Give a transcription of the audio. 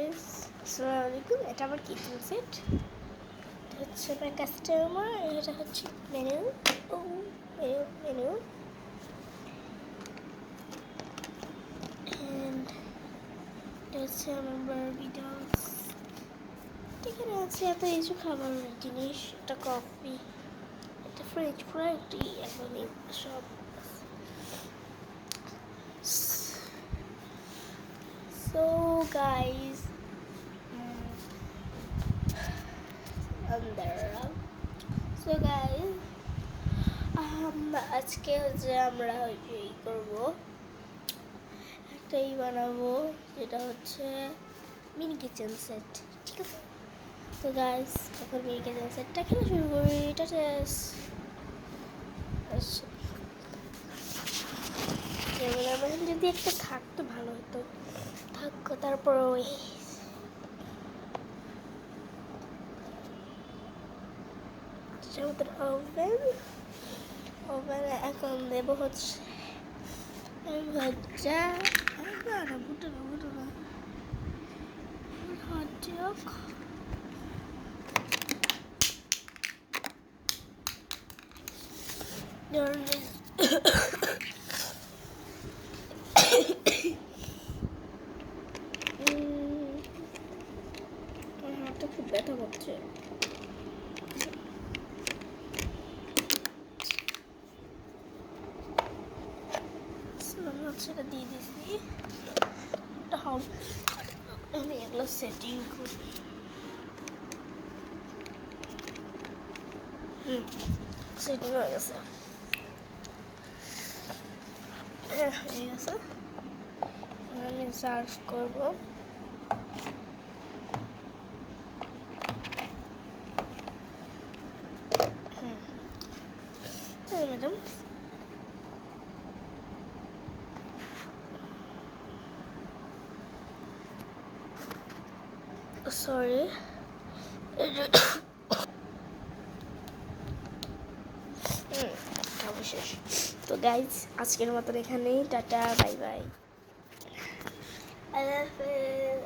Guys, আসসালামু আলাইকুম। এটা আমার কিচেন সেট। এটা হচ্ছে আমার কাস্টমার, এটা হচ্ছে মেনু। ও মেনু এন্ড এটা হচ্ছে আমার বারবি ডলস। এখানে আছে এত কিছু খাবারের জিনিস। এটা কফি, এটা ফ্রেঞ্চ ফ্রাই, টি, এখন সব। সো গাইস, সো গাইস, আজকে হচ্ছে আমরা করবো, একটাই বানাবো, যেটা হচ্ছে মিনি কিচেন সেট। ঠিক আছে, তো গাইস এখন মিনি কিচেন সেটটা খেলে শুরু করি। এটা ক্যামেরাম্যান যদি একটা থাকতো ভালো হতো। থাকতো, তারপর ওই ওভেনে এখন দেবো হচ্ছে ভাজা। না বুটো না হট ডগ। হাতটা খুব ব্যথা করছে। সেটা দিয়ে দিচ্ছি। আমি এগুলো সেটিং করি। সেটিং হয়ে গেছে। হয়ে গেছে, আমি সার্ভ করবো। Madam, sorry. অবশেষ। তো গাইজ, আজকের মতন এখানেই টাটা, বাই বাই, আল্লাহ হাফেজ।